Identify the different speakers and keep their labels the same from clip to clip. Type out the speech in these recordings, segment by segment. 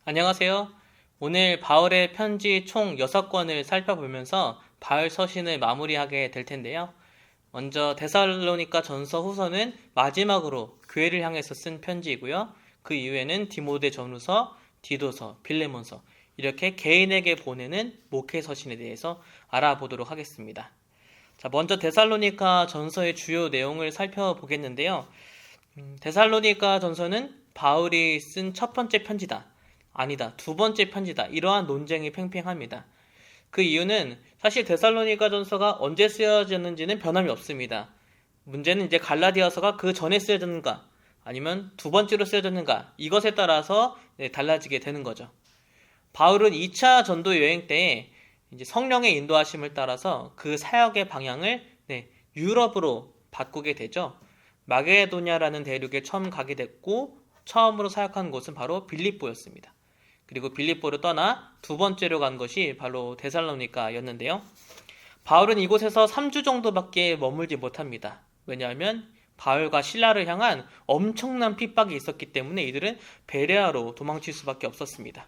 Speaker 1: 안녕하세요. 오늘 바울의 편지 총 6권을 살펴보면서 바울 서신을 마무리하게 될 텐데요. 먼저 데살로니가 전서 후서는 마지막으로 교회를 향해서 쓴 편지이고요. 그 이후에는 디모데 전후서, 디도서, 빌레몬서 이렇게 개인에게 보내는 목회 서신에 대해서 알아보도록 하겠습니다. 자, 먼저 데살로니가 전서의 주요 내용을 살펴보겠는데요. 데살로니가 전서는 바울이 쓴 첫 번째 편지다. 아니다. 두 번째 편지다. 이러한 논쟁이 팽팽합니다. 그 이유는 사실 데살로니가 전서가 언제 쓰여졌는지는 변함이 없습니다. 문제는 이제 갈라디아서가 그 전에 쓰여졌는가 아니면 두 번째로 쓰여졌는가 이것에 따라서 달라지게 되는 거죠. 바울은 2차 전도 여행 때에 이제 성령의 인도하심을 따라서 그 사역의 방향을 유럽으로 바꾸게 되죠. 마게도냐라는 대륙에 처음 가게 됐고 처음으로 사역한 곳은 바로 빌립보였습니다. 그리고 빌립보를 떠나 두 번째로 간 것이 바로 데살로니가였는데요. 바울은 이곳에서 3주 정도밖에 머물지 못합니다. 왜냐하면 바울과 실라를 향한 엄청난 핍박이 있었기 때문에 이들은 베레아로 도망칠 수밖에 없었습니다.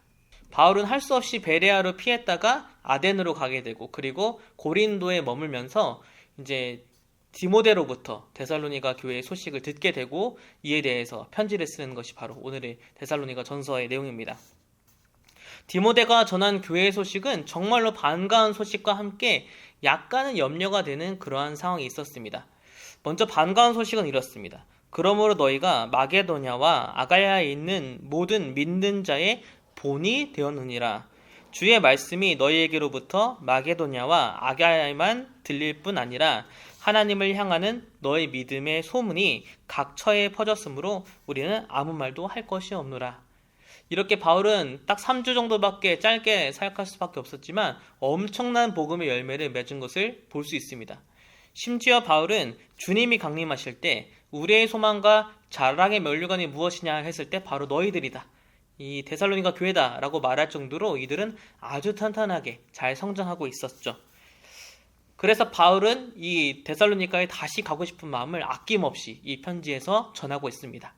Speaker 1: 바울은 할 수 없이 베레아로 피했다가 아덴으로 가게 되고 그리고 고린도에 머물면서 이제 디모데로부터 데살로니가 교회의 소식을 듣게 되고 이에 대해서 편지를 쓰는 것이 바로 오늘의 데살로니가 전서의 내용입니다. 디모데가 전한 교회의 소식은 정말로 반가운 소식과 함께 약간은 염려가 되는 그러한 상황이 있었습니다. 먼저 반가운 소식은 이렇습니다. 그러므로 너희가 마게도냐와 아가야에 있는 모든 믿는 자의 본이 되었느니라. 주의 말씀이 너희에게로부터 마게도냐와 아가야에만 들릴 뿐 아니라 하나님을 향하는 너희 믿음의 소문이 각 처에 퍼졌으므로 우리는 아무 말도 할 것이 없노라. 이렇게 바울은 딱 3주 정도밖에 짧게 사역할 수밖에 없었지만 엄청난 복음의 열매를 맺은 것을 볼 수 있습니다. 심지어 바울은 주님이 강림하실 때 우리의 소망과 자랑의 면류관이 무엇이냐 했을 때 바로 너희들이다. 이 데살로니가 교회다 라고 말할 정도로 이들은 아주 탄탄하게 잘 성장하고 있었죠. 그래서 바울은 이 데살로니가에 다시 가고 싶은 마음을 아낌없이 이 편지에서 전하고 있습니다.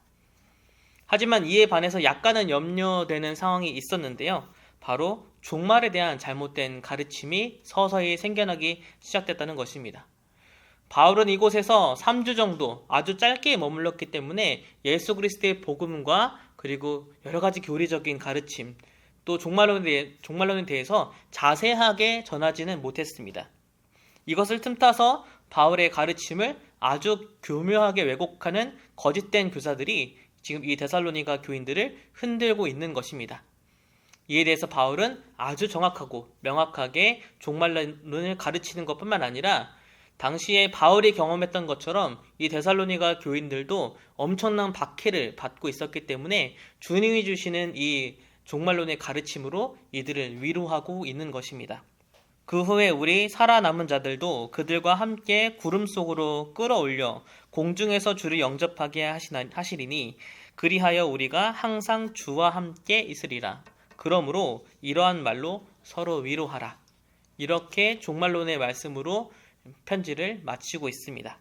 Speaker 1: 하지만 이에 반해서 약간은 염려되는 상황이 있었는데요. 바로 종말에 대한 잘못된 가르침이 서서히 생겨나기 시작됐다는 것입니다. 바울은 이곳에서 3주 정도 아주 짧게 머물렀기 때문에 예수 그리스도의 복음과 그리고 여러 가지 교리적인 가르침 또 종말론에 대해서 자세하게 전하지는 못했습니다. 이것을 틈타서 바울의 가르침을 아주 교묘하게 왜곡하는 거짓된 교사들이 지금 이 데살로니가 교인들을 흔들고 있는 것입니다. 이에 대해서 바울은 아주 정확하고 명확하게 종말론을 가르치는 것뿐만 아니라 당시에 바울이 경험했던 것처럼 이 데살로니가 교인들도 엄청난 박해를 받고 있었기 때문에 주님이 주시는 이 종말론의 가르침으로 이들을 위로하고 있는 것입니다. 그 후에 우리 살아남은 자들도 그들과 함께 구름 속으로 끌어올려 공중에서 주를 영접하게 하시리니 그리하여 우리가 항상 주와 함께 있으리라. 그러므로 이러한 말로 서로 위로하라. 이렇게 종말론의 말씀으로 편지를 마치고 있습니다.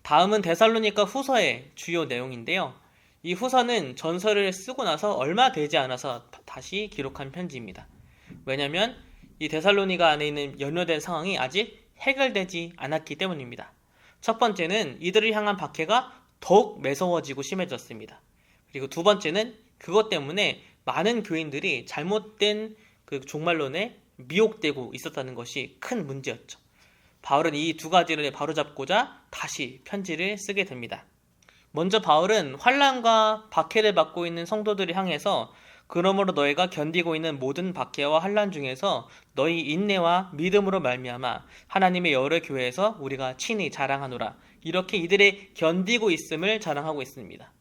Speaker 1: 다음은 데살로니가 후서의 주요 내용인데요. 이 후서는 전서를 쓰고 나서 얼마 되지 않아서 다시 기록한 편지입니다. 왜냐하면 이 데살로니가 안에 있는 연루된 상황이 아직 해결되지 않았기 때문입니다. 첫 번째는 이들을 향한 박해가 더욱 매서워지고 심해졌습니다. 그리고 두 번째는 그것 때문에 많은 교인들이 잘못된 그 종말론에 미혹되고 있었다는 것이 큰 문제였죠. 바울은 이 두 가지를 바로잡고자 다시 편지를 쓰게 됩니다. 먼저 바울은 환난과 박해를 받고 있는 성도들을 향해서 그러므로 너희가 견디고 있는 모든 박해와 환난 중에서 너희 인내와 믿음으로 말미암아 하나님의 여러 교회에서 우리가 친히 자랑하노라. 이렇게 이들의 견디고 있음을 자랑하고 있습니다.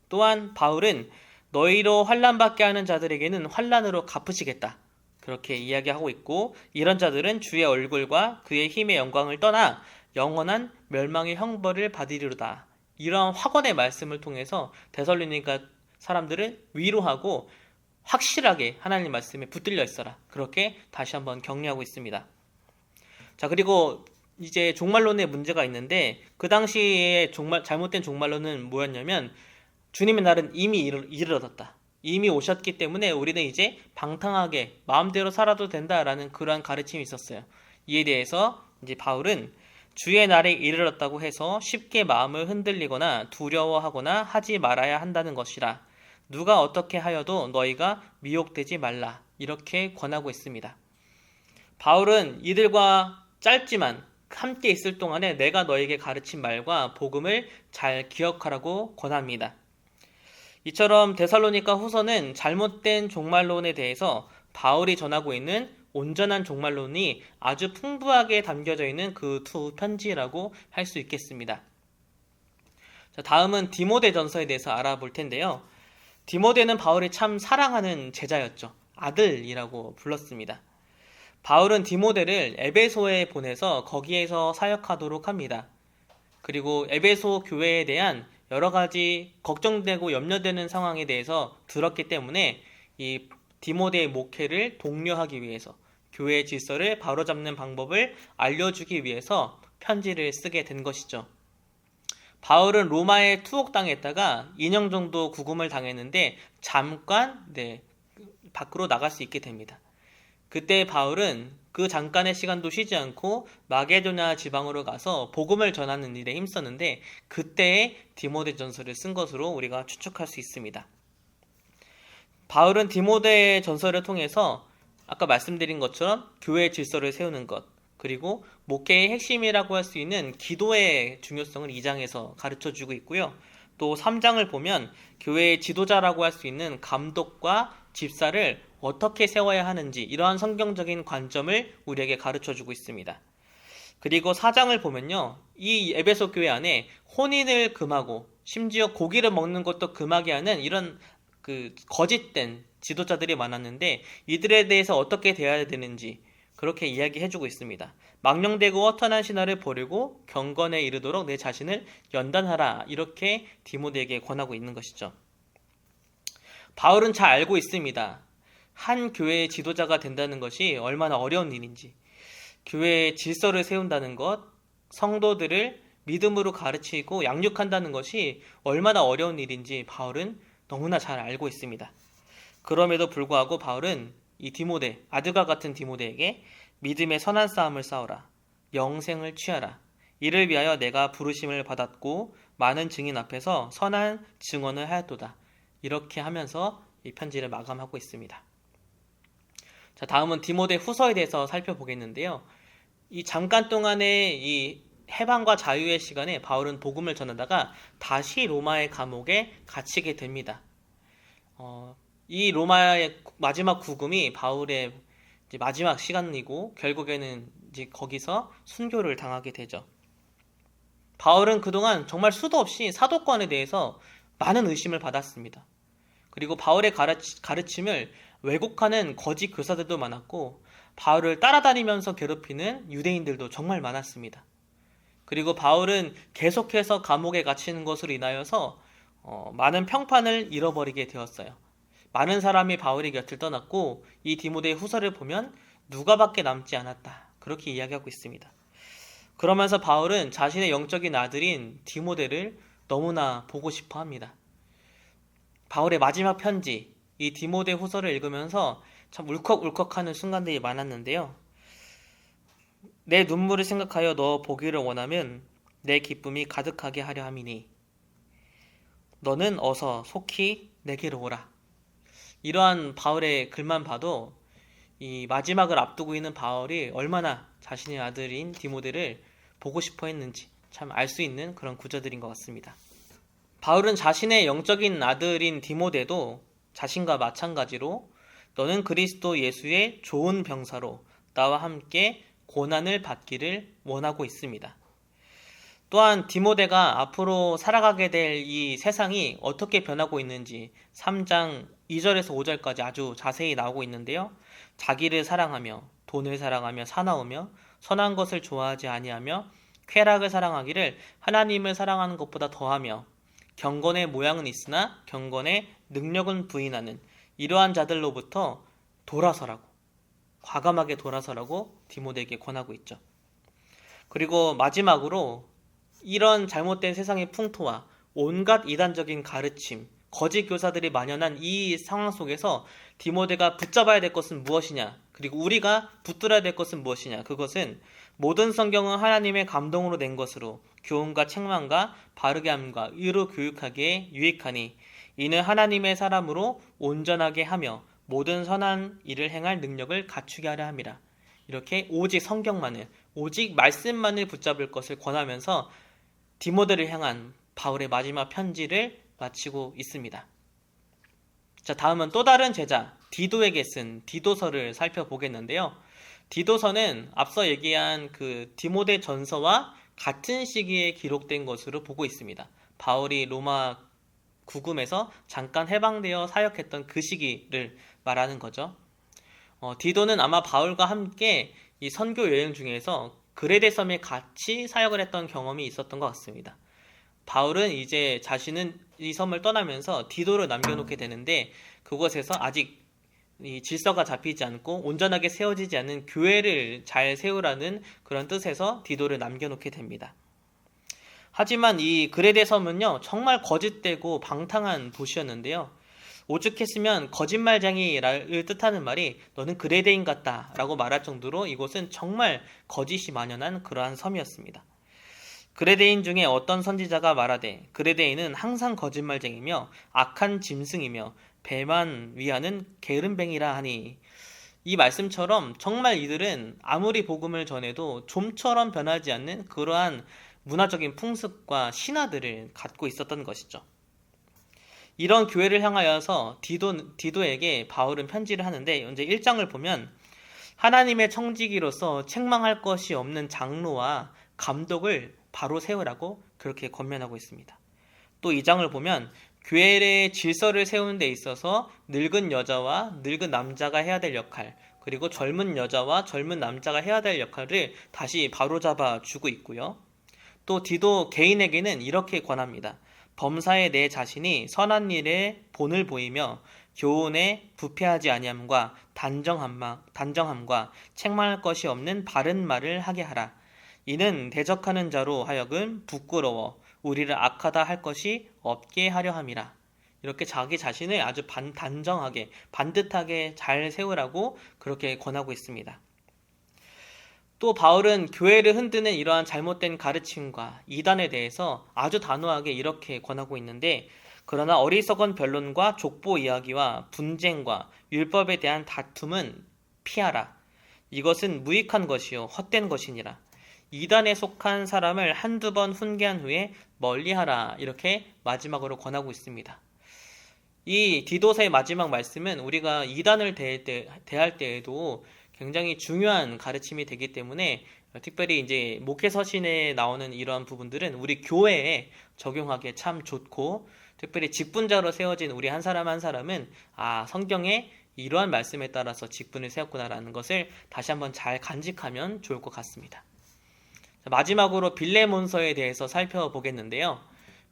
Speaker 1: 또한 바울은 너희로 환난받게 하는 자들에게는 환난으로 갚으시겠다. 그렇게 이야기하고 있고 이런 자들은 주의 얼굴과 그의 힘의 영광을 떠나 영원한 멸망의 형벌을 받으리로다. 이러한 확언의 말씀을 통해서 데살로니가 사람들을 위로하고 확실하게 하나님 말씀에 붙들려 있어라. 그렇게 다시 한번 격려하고 있습니다. 자, 그리고 이제 종말론의 문제가 있는데 그 당시에 잘못된 종말론은 뭐였냐면 주님의 날은 이미 이르렀다. 이미 오셨기 때문에 우리는 이제 방탕하게 마음대로 살아도 된다라는 그러한 가르침이 있었어요. 이에 대해서 이제 바울은 주의 날에 이르렀다고 해서 쉽게 마음을 흔들리거나 두려워하거나 하지 말아야 한다는 것이라. 누가 어떻게 하여도 너희가 미혹되지 말라. 이렇게 권하고 있습니다. 바울은 이들과 짧지만 함께 있을 동안에 내가 너에게 가르친 말과 복음을 잘 기억하라고 권합니다. 이처럼 데살로니가 후서는 잘못된 종말론에 대해서 바울이 전하고 있는 온전한 종말론이 아주 풍부하게 담겨져 있는 그 두 편지라고 할 수 있겠습니다. 자, 다음은 디모데전서에 대해서 알아볼 텐데요. 디모데는 바울이 참 사랑하는 제자였죠. 아들이라고 불렀습니다. 바울은 디모데를 에베소에 보내서 거기에서 사역하도록 합니다. 그리고 에베소 교회에 대한 여러 가지 걱정되고 염려되는 상황에 대해서 들었기 때문에 이 디모데의 목회를 독려하기 위해서 교회의 질서를 바로잡는 방법을 알려주기 위해서 편지를 쓰게 된 것이죠. 바울은 로마에 투옥당했다가 2년 정도 구금을 당했는데 잠깐 밖으로 나갈 수 있게 됩니다. 그때 바울은 그 잠깐의 시간도 쉬지 않고 마게도냐 지방으로 가서 복음을 전하는 일에 힘썼는데 그때에 디모데전서를 쓴 것으로 우리가 추측할 수 있습니다. 바울은 디모데 전서를 통해서 아까 말씀드린 것처럼 교회의 질서를 세우는 것, 그리고 목회의 핵심이라고 할 수 있는 기도의 중요성을 2장에서 가르쳐주고 있고요. 또 3장을 보면 교회의 지도자라고 할 수 있는 감독과 집사를 어떻게 세워야 하는지 이러한 성경적인 관점을 우리에게 가르쳐주고 있습니다. 그리고 4장을 보면요. 이 에베소 교회 안에 혼인을 금하고 심지어 고기를 먹는 것도 금하게 하는 이런 거짓된 지도자들이 많았는데 이들에 대해서 어떻게 대해야 되는지 그렇게 이야기해주고 있습니다. 망령되고 허탄한 신화를 버리고 경건에 이르도록 내 자신을 연단하라. 이렇게 디모데에게 권하고 있는 것이죠. 바울은 잘 알고 있습니다. 한 교회의 지도자가 된다는 것이 얼마나 어려운 일인지, 교회의 질서를 세운다는 것, 성도들을 믿음으로 가르치고 양육한다는 것이 얼마나 어려운 일인지 바울은 너무나 잘 알고 있습니다. 그럼에도 불구하고 바울은 이 디모데, 아들과 같은 디모데에게 믿음의 선한 싸움을 싸우라. 영생을 취하라. 이를 위하여 내가 부르심을 받았고 많은 증인 앞에서 선한 증언을 하였도다. 이렇게 하면서 이 편지를 마감하고 있습니다. 자, 다음은 디모데 후서에 대해서 살펴보겠는데요. 이 잠깐 동안의 이 해방과 자유의 시간에 바울은 복음을 전하다가 다시 로마의 감옥에 갇히게 됩니다. 이 로마의 마지막 구금이 바울의 이제 마지막 시간이고 결국에는 이제 거기서 순교를 당하게 되죠. 바울은 그동안 정말 수도 없이 사도권에 대해서 많은 의심을 받았습니다. 그리고 바울의 가르침을 왜곡하는 거짓 교사들도 많았고 바울을 따라다니면서 괴롭히는 유대인들도 정말 많았습니다. 그리고 바울은 계속해서 감옥에 갇히는 것으로 인하여서 많은 평판을 잃어버리게 되었어요. 많은 사람이 바울의 곁을 떠났고 이 디모데의 후서를 보면 누가밖에 남지 않았다. 그렇게 이야기하고 있습니다. 그러면서 바울은 자신의 영적인 아들인 디모데를 너무나 보고 싶어 합니다. 바울의 마지막 편지, 이 디모데 후서를 읽으면서 참 울컥울컥하는 순간들이 많았는데요. 내 눈물을 생각하여 너 보기를 원하면 내 기쁨이 가득하게 하려 함이니 너는 어서 속히 내게로 오라. 이러한 바울의 글만 봐도 이 마지막을 앞두고 있는 바울이 얼마나 자신의 아들인 디모데를 보고 싶어 했는지 참 알 수 있는 그런 구절들인 것 같습니다. 바울은 자신의 영적인 아들인 디모데도 자신과 마찬가지로 너는 그리스도 예수의 좋은 병사로 나와 함께 고난을 받기를 원하고 있습니다. 또한 디모데가 앞으로 살아가게 될 이 세상이 어떻게 변하고 있는지 3장 2절에서 5절까지 아주 자세히 나오고 있는데요. 자기를 사랑하며 돈을 사랑하며 사나우며 선한 것을 좋아하지 아니하며 쾌락을 사랑하기를 하나님을 사랑하는 것보다 더하며 경건의 모양은 있으나 경건의 능력은 부인하는 이러한 자들로부터 돌아서라고, 과감하게 돌아서라고 디모데에게 권하고 있죠. 그리고 마지막으로 이런 잘못된 세상의 풍토와 온갖 이단적인 가르침, 거짓 교사들이 만연한 이 상황 속에서 디모데가 붙잡아야 될 것은 무엇이냐, 그리고 우리가 붙들어야 될 것은 무엇이냐, 그것은 모든 성경은 하나님의 감동으로 낸 것으로 교훈과 책망과 바르게 함과 의로 교육하기에 유익하니 이는 하나님의 사람으로 온전하게 하며 모든 선한 일을 행할 능력을 갖추게 하려 함이라. 이렇게 오직 성경만을, 오직 말씀만을 붙잡을 것을 권하면서 디모데를 향한 바울의 마지막 편지를 마치고 있습니다. 자, 다음은 또 다른 제자 디도에게 쓴 디도서를 살펴보겠는데요. 디도서는 앞서 얘기한 그 디모데 전서와 같은 시기에 기록된 것으로 보고 있습니다. 바울이 로마 구금에서 잠깐 해방되어 사역했던 그 시기를 말하는 거죠. 디도는 아마 바울과 함께 이 선교 여행 중에서 그레데 섬에 같이 사역을 했던 경험이 있었던 것 같습니다. 바울은 이제 자신은 이 섬을 떠나면서 디도를 남겨놓게 되는데, 그곳에서 아직 이 질서가 잡히지 않고 온전하게 세워지지 않은 교회를 잘 세우라는 그런 뜻에서 디도를 남겨놓게 됩니다. 하지만 이 그레데 섬은요, 정말 거짓되고 방탕한 도시였는데요. 오죽했으면 거짓말쟁이를 뜻하는 말이 너는 그레데인 같다 라고 말할 정도로 이곳은 정말 거짓이 만연한 그러한 섬이었습니다. 그레데인 중에 어떤 선지자가 말하되 그레데인은 항상 거짓말쟁이며 악한 짐승이며 배만 위하는 게으름뱅이라 하니, 이 말씀처럼 정말 이들은 아무리 복음을 전해도 좀처럼 변하지 않는 그러한 문화적인 풍습과 신화들을 갖고 있었던 것이죠. 이런 교회를 향하여서 디도에게 바울은 편지를 하는데, 이제 1장을 보면 하나님의 청지기로서 책망할 것이 없는 장로와 감독을 바로 세우라고 그렇게 권면하고 있습니다. 또 2장을 보면 교회의 질서를 세우는 데 있어서 늙은 여자와 늙은 남자가 해야 될 역할, 그리고 젊은 여자와 젊은 남자가 해야 될 역할을 다시 바로잡아 주고 있고요. 또 디도 개인에게는 이렇게 권합니다. 범사에 내 자신이 선한 일에 본을 보이며 교훈에 부패하지 아니함과 단정함과 책망할 것이 없는 바른 말을 하게 하라. 이는 대적하는 자로 하여금 부끄러워 우리를 악하다 할 것이 없게 하려 함이라. 이렇게 자기 자신을 아주 단정하게 반듯하게 잘 세우라고 그렇게 권하고 있습니다. 또 바울은 교회를 흔드는 이러한 잘못된 가르침과 이단에 대해서 아주 단호하게 이렇게 권하고 있는데, 그러나 어리석은 변론과 족보 이야기와 분쟁과 율법에 대한 다툼은 피하라. 이것은 무익한 것이요 헛된 것이니라. 이단에 속한 사람을 한두 번 훈계한 후에 멀리하라. 이렇게 마지막으로 권하고 있습니다. 이 디도서의 마지막 말씀은 우리가 이단을 대할 때에도 굉장히 중요한 가르침이 되기 때문에, 특별히 이제 목회 서신에 나오는 이러한 부분들은 우리 교회에 적용하기에 참 좋고, 특별히 직분자로 세워진 우리 한 사람 한 사람은 성경에 이러한 말씀에 따라서 직분을 세웠구나라는 것을 다시 한번 잘 간직하면 좋을 것 같습니다. 마지막으로 빌레몬서에 대해서 살펴보겠는데요.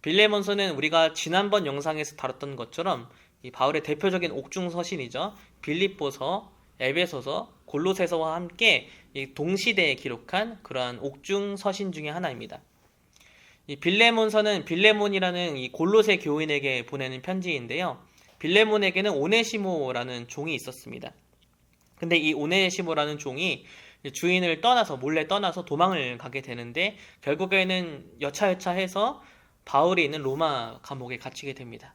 Speaker 1: 빌레몬서는 우리가 지난번 영상에서 다뤘던 것처럼 이 바울의 대표적인 옥중 서신이죠. 빌립보서, 에베소서, 골로새서와 함께 이 동시대에 기록한 그러한 옥중 서신 중에 하나입니다. 이 빌레몬서는 빌레몬이라는 이 골로새 교인에게 보내는 편지인데요. 빌레몬에게는 오네시모라는 종이 있었습니다. 근데 이 오네시모라는 종이 주인을 몰래 떠나서 도망을 가게 되는데, 결국에는 여차여차해서 바울이 있는 로마 감옥에 갇히게 됩니다.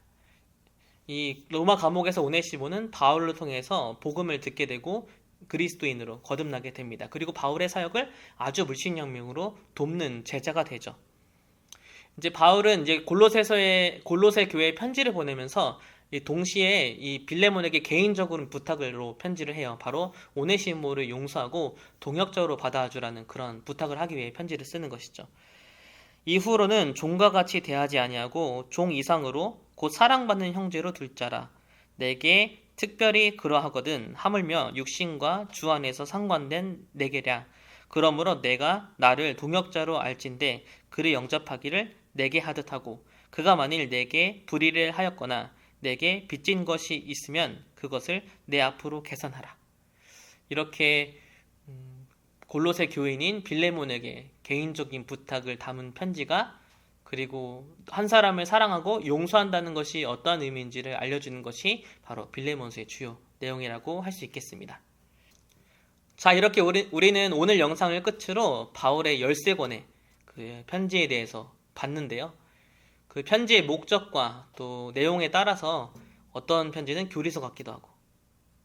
Speaker 1: 이 로마 감옥에서 오네시모는 바울을 통해서 복음을 듣게 되고 그리스도인으로 거듭나게 됩니다. 그리고 바울의 사역을 아주 물심양명으로 돕는 제자가 되죠. 이제 바울은 이제 골로새 교회에 편지를 보내면서 동시에 이 빌레몬에게 개인적으로 부탁으로 편지를 해요. 바로 오네시모를 용서하고 동역자로 받아주라는 그런 부탁을 하기 위해 편지를 쓰는 것이죠. 이후로는 종과 같이 대하지 아니하고 종 이상으로 곧 사랑받는 형제로 둘 자라. 내게 특별히 그러하거든 하물며 육신과 주 안에서 상관된 내게랴. 그러므로 내가 나를 동역자로 알진대 그를 영접하기를 내게 하듯 하고, 그가 만일 내게 불의를 하였거나 내게 빚진 것이 있으면 그것을 내 앞으로 개선하라. 이렇게 골로새 교인인 빌레몬에게 개인적인 부탁을 담은 편지가 그리고 한 사람을 사랑하고 용서한다는 것이 어떤 의미인지를 알려주는 것이 바로 빌레몬스의 주요 내용이라고 할 수 있겠습니다. 자, 이렇게 우리는 오늘 영상을 끝으로 바울의 13권의 그 편지에 대해서 봤는데요. 그 편지의 목적과 또 내용에 따라서 어떤 편지는 교리서 같기도 하고,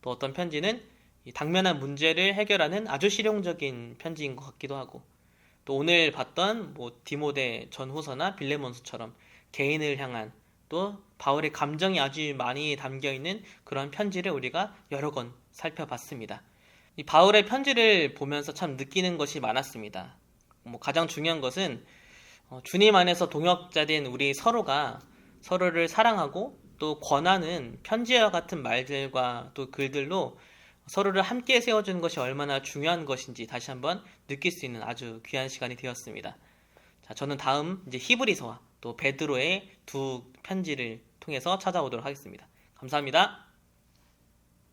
Speaker 1: 또 어떤 편지는 이 당면한 문제를 해결하는 아주 실용적인 편지인 것 같기도 하고, 또 오늘 봤던 디모데 전후서나 빌레몬서처럼 개인을 향한 또 바울의 감정이 아주 많이 담겨 있는 그런 편지를 우리가 여러 권 살펴봤습니다. 이 바울의 편지를 보면서 참 느끼는 것이 많았습니다. 가장 중요한 것은 주님 안에서 동역자된 우리 서로가 서로를 사랑하고 또 권하는 편지와 같은 말들과 또 글들로 서로를 함께 세워주는 것이 얼마나 중요한 것인지 다시 한번 느낄 수 있는 아주 귀한 시간이 되었습니다. 자, 저는 다음 이제 히브리서와 또 베드로의 두 편지를 통해서 찾아오도록 하겠습니다. 감사합니다.